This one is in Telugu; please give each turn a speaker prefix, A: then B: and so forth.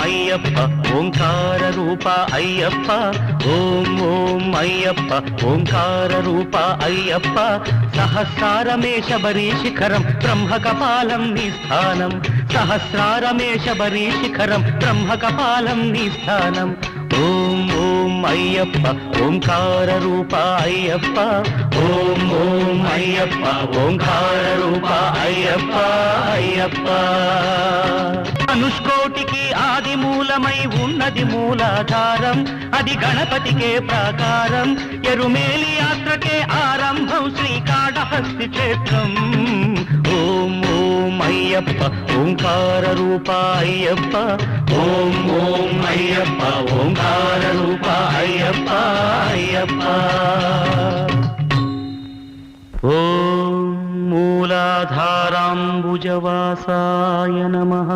A: అయ్యప్ప ఓంకార రూప అయ్యప్ప ఓం ఓం అయ్యప్ప ఓంకార రూప అయ్యప్ప సహస్రారమే శబరీ శిఖరం బ్రహ్మకపాలం నీ స్థానం సహస్రారమే శబరీ శిఖరం బ్రహ్మకపాలం నీ స్థానం ఓం ఓం అయ్యప్ప ఓంకార రూప అయ్యప్ప ఓం ఓం అయ్యప్ప ఓంకార రూప అయ్యప్ప అయ్యప్ప అనుష్కోటికి ఆది మూలమై ఉన్నది మూలాధారం అది గణపతికే ప్రాకారం ఎరుమేలి యాత్రకే ఆరంభం శ్రీకాళహస్తి క్షేత్రం ఓం ఓం అయ్యప్ప ఓంకార రూప అయ్యప్ప ఓం ఓం అయ్యప్ప ఓంకార రూప అయ్యప్ప అయ్యప్ప ఓం మూలాధారాంబుజవాసాయ నమః